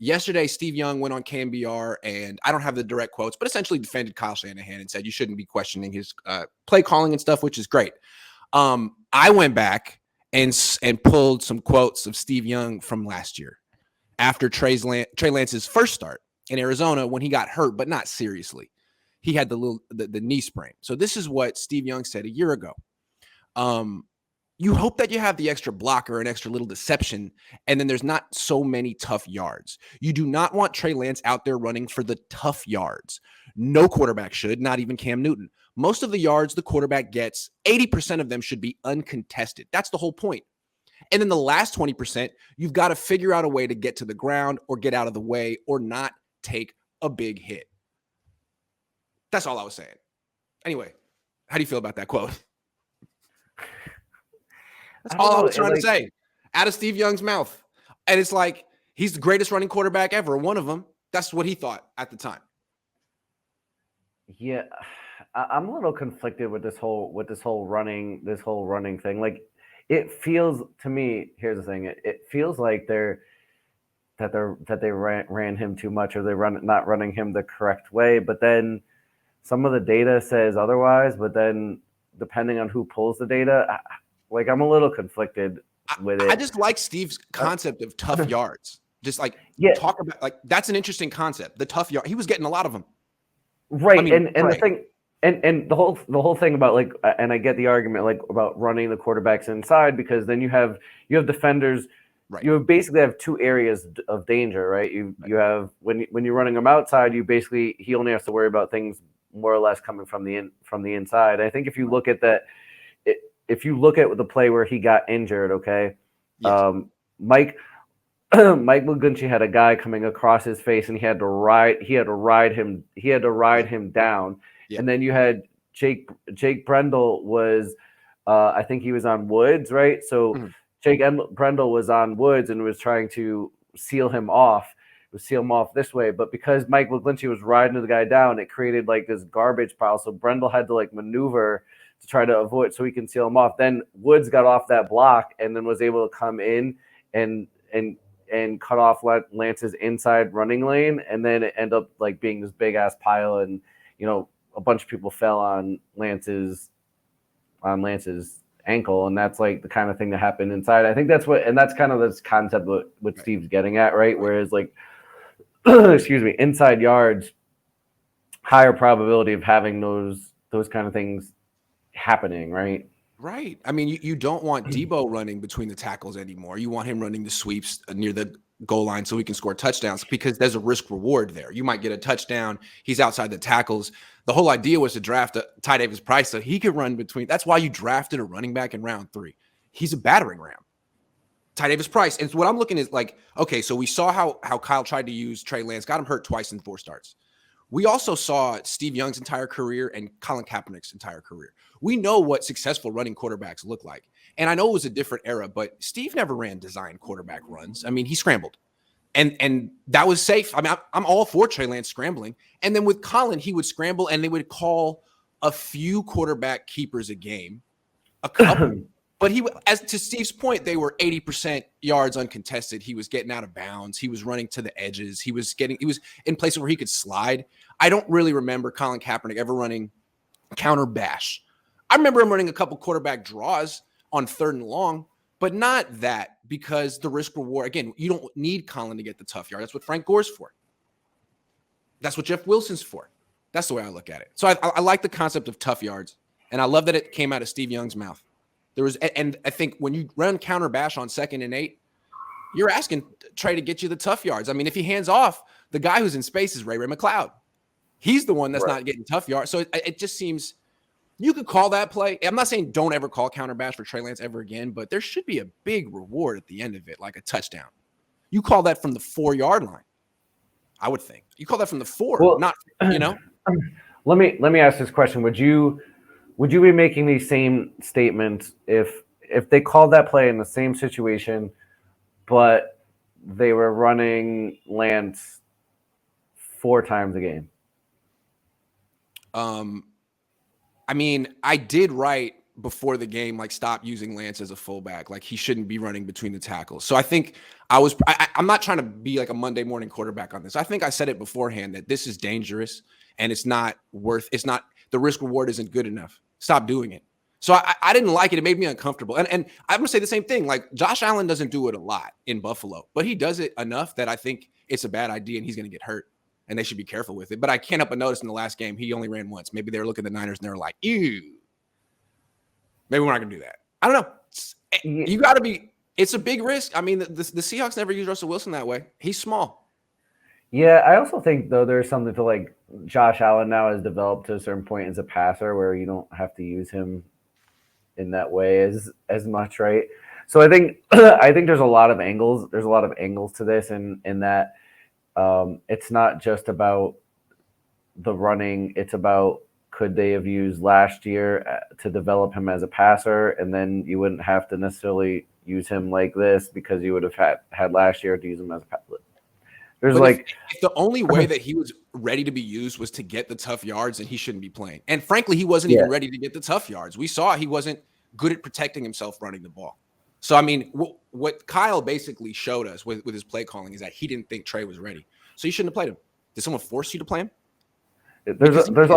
yesterday, Steve Young went on KMBR, and I don't have the direct quotes, but essentially defended Kyle Shanahan and said you shouldn't be questioning his play calling and stuff, which is great. I went back and pulled some quotes of Steve Young from last year after Trey Lance's first start in Arizona when he got hurt, but not seriously. He had the knee sprain. So this is what Steve Young said a year ago. You hope that you have the extra blocker, an extra little deception, and then there's not so many tough yards. You do not want Trey Lance out there running for the tough yards. No quarterback should, not even Cam Newton. Most of the yards the quarterback gets, 80% of them should be uncontested. That's the whole point. And then the last 20%, you've got to figure out a way to get to the ground or get out of the way or not take a big hit. That's all I was saying. Anyway, how do you feel about that quote? That's all I was trying to say out of Steve Young's mouth. And it's like, he's the greatest running quarterback ever. One of them. That's what he thought at the time. Yeah. I'm a little conflicted with this whole running thing. Like, it feels to me, here's the thing. It feels like they ran him too much, or they're not running him the correct way. But then some of the data says otherwise. But then depending on who pulls the data, I'm a little conflicted with it. I just like Steve's concept of tough yards. Just talk about that's an interesting concept. The tough yard. He was getting a lot of them. Right. I mean, and the thing. And the whole thing about and I get the argument about running the quarterbacks inside, because then you have defenders, right. You basically have two areas of danger, right? You have when you're running them outside, he only has to worry about things more or less coming from the inside. I think if you look at that, if you look at the play where he got injured, okay, yes. Mike McGlinchey had a guy coming across his face, and he had to ride him down. Yeah. And then you had Jake Brendel was, I think he was on Woods, right? So Jake Brendel was on Woods and was trying to seal him off this way. But because Mike McGlinchey was riding the guy down, it created this garbage pile. So Brendel had to maneuver to try to avoid so he can seal him off. Then Woods got off that block and then was able to come in and cut off Lance's inside running lane. And then it ended up being this big ass pile, and a bunch of people fell on Lance's ankle, and that's the kind of thing that happened inside. I think that's kind of this concept what Steve's getting at, right? Whereas excuse me, inside yards, higher probability of having those kind of things happening, right? Right. I mean, you don't want Debo running between the tackles anymore. You want him running the sweeps near the goal line so he can score touchdowns, because there's a risk reward there. You might get a touchdown. He's outside the tackles. The whole idea was to draft Ty Davis Price so he could run between. That's why you drafted a running back in round 3. He's a battering ram. Ty Davis Price. And so what I'm looking is okay, so we saw how Kyle tried to use Trey Lance, got him hurt twice in 4 starts. We also saw Steve Young's entire career and Colin Kaepernick's entire career. We know what successful running quarterbacks look like. And I know it was a different era, but Steve never ran design quarterback runs. I mean, he scrambled. And that was safe. I mean, I'm all for Trey Lance scrambling. And then with Colin, he would scramble, and they would call a few quarterback keepers a game, a couple. But as to Steve's point, they were 80% yards uncontested. He was getting out of bounds. He was running to the edges. He was in places where he could slide. I don't really remember Colin Kaepernick ever running counter bash. I remember him running a couple quarterback draws on 3rd and long, but not that, because the risk reward, again, you don't need Colin to get the tough yard. That's what Frank Gore's for. That's what Jeff Wilson's for. That's the way I look at it. So I like the concept of tough yards, and I love that it came out of Steve Young's mouth. And I think when you run counter bash on 2nd and 8, you're asking Trey to get you the tough yards. I mean, if he hands off, the guy who's in space is Ray McLeod. He's the one that's not getting tough yards. So it just seems you could call that play. I'm not saying don't ever call counter bash for Trey Lance ever again, but there should be a big reward at the end of it, like a touchdown. You call that from the 4-yard line, I would think. You call that from the 4, not. Let me ask this question: Would you be making these same statements if they called that play in the same situation, but they were running Lance 4 times a game? I mean, I did write before the game, like, stop using Lance as a fullback. Like, he shouldn't be running between the tackles. So I think I'm not trying to be like a Monday morning quarterback on this. I think I said it beforehand that this is dangerous and it's not the risk reward isn't good enough. Stop doing it. So I didn't like it. It made me uncomfortable. And I'm going to say the same thing. Like, Josh Allen doesn't do it a lot in Buffalo, but he does it enough that I think it's a bad idea and he's going to get hurt and they should be careful with it. But I can't help but notice in the last game, he only ran once. Maybe they were looking at the Niners and they were like, ew. Maybe we're not going to do that. I don't know. You got to be – it's a big risk. I mean, the Seahawks never used Russell Wilson that way. He's small. Yeah, I also think, though, there's something to, like, Josh Allen now has developed to a certain point as a passer where you don't have to use him in that way as much, right? So I think there's a lot of angles. There's a lot of angles to this in that it's not just about the running. It's about could they have used last year to develop him as a passer, and then you wouldn't have to necessarily use him like this because you would have had last year to use him as a passer. There's if the only way that he was ready to be used was to get the tough yards, then he shouldn't be playing. And frankly, he wasn't even ready to get the tough yards. We saw he wasn't good at protecting himself running the ball. So, I mean, what Kyle basically showed us with his play calling is that he didn't think Trey was ready. So you shouldn't have played him. Did someone force you to play him? There's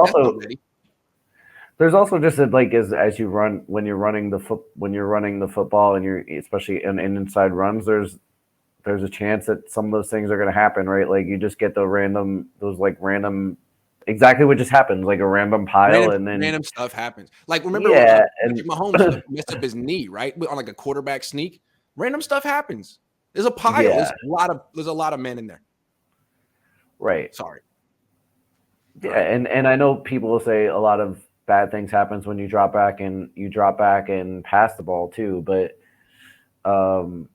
also just like as you run when you're running the football and you're especially in inside runs, there's a chance that some of those things are going to happen, right? Like you just get random exactly what just happens, like a random pile, and then random stuff happens. Like remember when Mahomes messed up his knee, right? On like a quarterback sneak. Random stuff happens. There's a pile. Yeah. There's a lot of men in there. Right. Sorry. Yeah, and I know people will say a lot of bad things happens when you drop back and pass the ball too, but I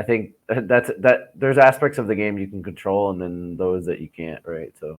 think that there's aspects of the game you can control and then those that you can't, right? So